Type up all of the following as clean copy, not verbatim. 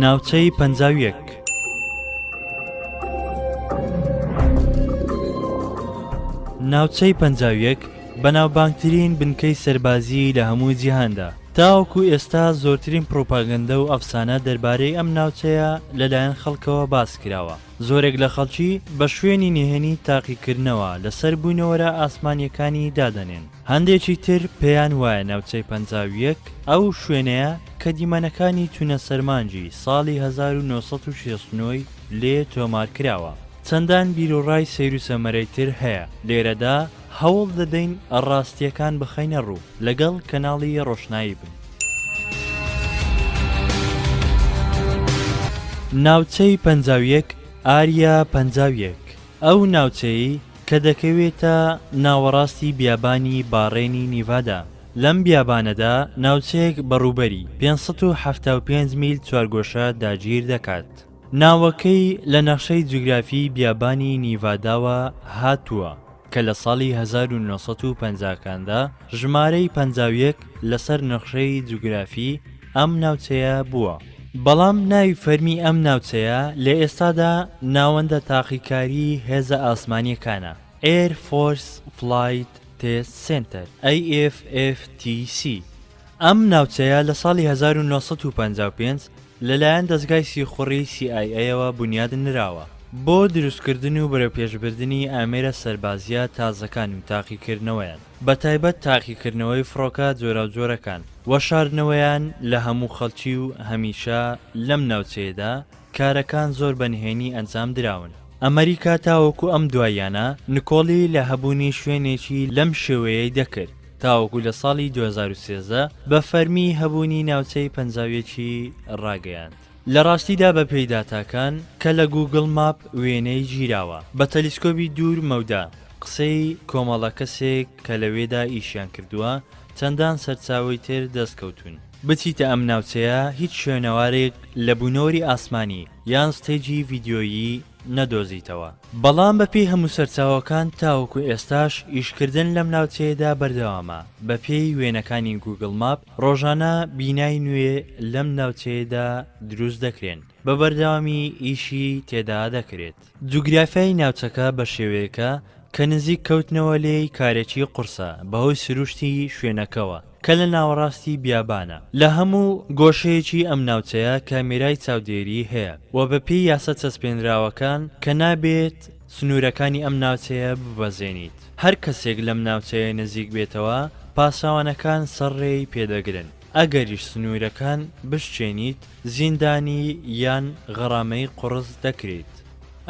ناوچەی 51 ناوچەی 51 بەناوبانگترین بنکەی سەربازی لە هەموو جیهاندا. تاوەکو ئێستا زۆرترین پرۆپاگەندە و ئەفسانە دەربارەی ئەم ناوچەیە لەلایەن خەڵکەوە باس کراوە. زۆرێک لە خەڵکی بە شوێنی نهێنی تاقیکردنەوە لەسەر بوونەوەرە ئاسمانیەکانی دادەنێن. هەندێکی تر پێیان وایە ناوچەی 51 ئەو شوێنەیە کە دیمەنەکانی چونە سەرمانجی ساڵی 1969 لێ تۆمار کراوە. چەندان بیرۆڕای سەیر و سەمەرەی تر هەیە. لێرەدا هەوڵ دەدەین ڕاستیەکان بخەینە ڕوو لەگەڵ کەناڵی ڕۆشنایی بن. ناوچەی 51 ئاریا 51 ئەو ناوچەی کە دەکەوێتە ناوەڕاستی بیابانی باڕێنی نیڤادا. لەم بیابانەدا ناوچەیەک بەڕووبەری 575 میل چوارگۆشە داگیر دەکات. ناوەکەی لە نەخشەی جوگرافی بیابانی نیڤاداوە هاتووە کە لە ساڵی 1950کاندا ژمارەی 51 لەسەر نەخشەی جوگرافی ئەم ناوچەیە بووە. بەڵام ناوی فەرمی ئەم ناوچەیە لە ئێستادا ناوەندە تاقیکاری هێزە ئاسمانیەکانە Air Force Flight Test Center AFFTC. ئەم ناوچەیە لە ساڵی 1955 لەلایەن دەستگای سیخوڕی CIA بنیاد نراوە بۆ دروستکردن و بەرەوپێشبردننی ئامێرە سەربازیە تازەکان و تاقیکردنەوەیان، بە تایبەت تاقیکردنەوەی فڕۆکە جۆراوجۆرەکان، وەشاردنەوەیان لە هەموو خەڵکی و هەمیشە لەم ناوچەیەدا کارەکان زۆر بەنهێنی ئەنجام دراون. ئەمریکا تاوەکو ئەم دواییانە نکۆڵی لە هەبوونی شوێنێکی لەم شێوەیەی دەکرد تاوەکو لە ساڵی 2013 بە فەرمی هەبوونی ناوچەی 51 ڕاگەیاند. لە ڕاستیدا بە پێی داتاکان کە لە گوگڵ ماپ وێنەی گیراوە بە تەلیسکۆبی دوور مەودا قسەی کۆمەڵە کەسێک کە لەوێدا ئیشیان کردووە چەندان سەرچاوی تر دەستکەوتون. بچیتە ئەم ناوچەیە هیچ شوێنەوارێک لە بوونەوەری ئاسمانی یان ستێجی ڤیدیۆیی نەدۆزیتەوە. بەڵام بەپێی هەموو سەرچاوەکان تاوەکو ئێستاش ئیشکردن لەم ناوچەیەدا بەردەوامە. بەپێی وێنەکانی گوگڵ ماپ ڕۆژانە بینای نوێ لەم ناوچەیەدا دروست دەکرێن، بە بەردەوامی ئیشی تێدا دەکرێت. جوگرافیای ناوچەکە بە شێوەیەکە کە نزیک کەوتنەوە لێی کارێکی قورسە بەهۆی سروشتی شوێنەکەوە کە لە ناوەڕاستی بیابانە. لە هەموو گۆشەیەکی ئەم ناوچەیە کامێرای چاودێری هەیە و بەپێی یاسە چەسپێنراوەکان کە نابێت سنوورەکانی ئەم ناوچەیە ببەزێنیت. هەر کەسێک لەم ناوچەیە نزیک بێتەوە پاساوانەکان سەرڕێی پێدەگرن. ئەگەریش سنوورەکان بشچێنیت زیندانی یان غەڕامەی قوڕس دەکرێت.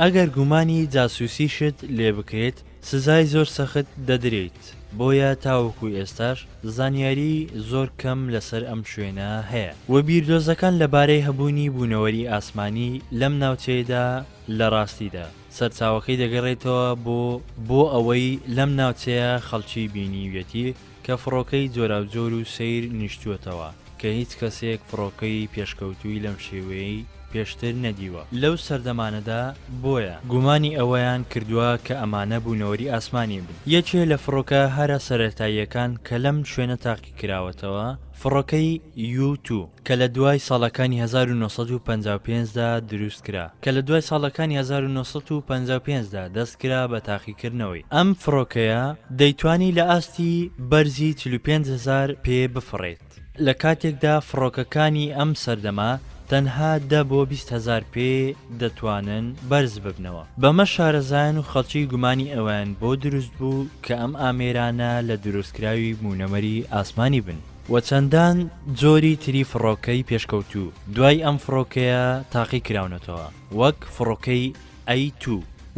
ئەگەر گومانی جاسووسیشت لێ بکرێت سزای زۆر سەخت دەدرێت. بۆیە تاوەکو ئێستاش زانیاری زۆر کەم لەسەر ئەم شوێنە هەیە و بیردۆزەکان لەبارەی هەبوونی بوونەوەری ئاسمانی لەم ناوچەیەدا لە ڕاستیدا سەرچاوەکەی دەگەڕێتەوە بۆ ئەوەی لەم ناوچەیە خەڵکی بینیوێتی کە فڕۆکەی جۆراوجۆر و سیر نیشتووەتەوە کە هیچ کەسێک فڕۆکەی پێشکەوتووی لەم شێوەیەی پێشتر نەدیوە لەو سەردەمانەدا. بۆیە گومانی ئەوەیان کردووە کە ئەمانە بوونەوەری ئاسمانی بن. یەکێ لە فڕۆکە هەرە سەرەتاییەکان کە لەم شوێنە تاقی کراوەتەوە فڕۆکەی U2 کە لە دوای ساڵەکانی 1955دا دروست کرا کە لە دوای ساڵەکانی 1955دا دەستکرا بە تاقیکردنەوەی. ئەم فڕۆکەیە دەیتوانی لە ئاستی بەرزی 45,000 پێ بفڕێت. لە کاتێکدا فڕۆکەکانی ئەم سەردەما تەنها 10 بۆ 20,000 پێ دەتوانن بەرز ببنەوە. بەمە شارەزایان و خەڵکی گومانی ئەوان بۆ دروست بوو کە ئەم ئامێرانە لە دروستکراوی بوونەوەری ئاسمانی بن و چەندان جۆری تری فڕۆکەی پێشکەوتوو دوای ئەم فڕۆکەیە تاقی کراونەتەوە، وەک فڕۆکەی A2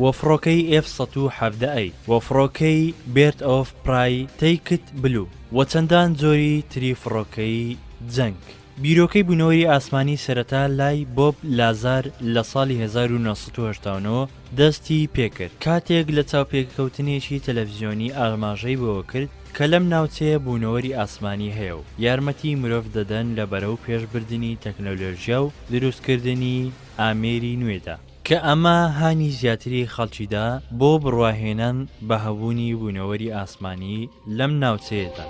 و فڕۆکەی F-117A و فڕۆکەی Bird of Prey Take It Blue و چەندان جۆری تری فڕۆکەی جەنگ. بیرۆکەی بوونەوەری ئاسمانی سەرەتا لای بۆب لازار لە ساڵی 1989 دەستی پێکرد کاتێک لە چاوپێککەوتنێکی تەلەڤیزیۆنی ئاماژەی بەوە کرد کە لەم ناوچەیە بوونەوەری ئاسمانی هەیە و یارمەتی مرۆڤ دەدەن لە بەرەو پێشبردننی تەکنۆلۆژیا و دروستکردنی ئامێری نوێدا کە ئەمە هانی زیاتری خەڵکیدا بۆ بڕواهێنان بە هەبوونی بوونەوەری ئاسمانی لەم ناوچەیەدا.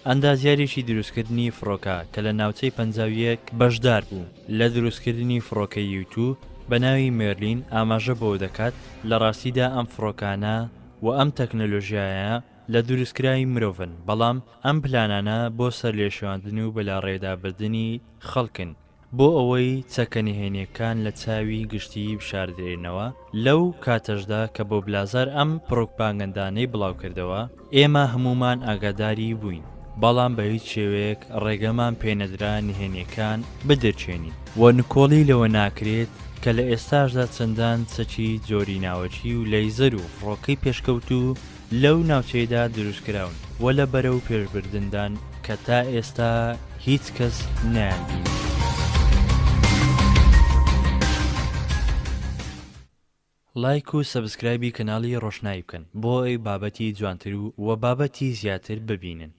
ئەندازیاریشی دروستکردنی فڕۆکە کە لە ناوچەی 51 بەشدار بوو لە دروستکردنی فڕۆکەی یوتیوب بە ناوی مێرلین ئاماژە بۆ دەکات لە ڕاستیدا ئەم فڕۆکانە و ئەم تەکنەلۆژیایە لە دروستکراوی مرۆڤن، بەڵام ئەم پلانانە بۆ سەرلێشواندن و بەلاڕێدابردنی خەڵکن بۆ ئەوەی چەکەنهێنیەکان لە چاوی گشتی بشاردرێنەوە. لەو کاتەشدا کە بۆ بلازار ئەم پرۆپاگەندانەی بڵاو کردەوە ئێمە هەمومان ئاگاداری بووین، بەڵام بە هیچ شێوەیەک ڕێگەمان پێنەدرا نهێنیەکان بدرچێنین و نکۆڵی لەوە ناکرێت کە لە ئێستاشدا چەندان چەکی جۆری ناوەچی و لەیزەر و فڕۆکەی پێشکەوت و لەو ناوچەیەدا دروستکراون و لە بەرەو پێشبردندان کە تا ئێستا هیچ کەس نایانبینی. لایک و سەبسکرایبی کەناڵی ڕۆشنایی بکەن بۆ ئەی بابەتی جوانتر و بابەتی زیاتر ببینن.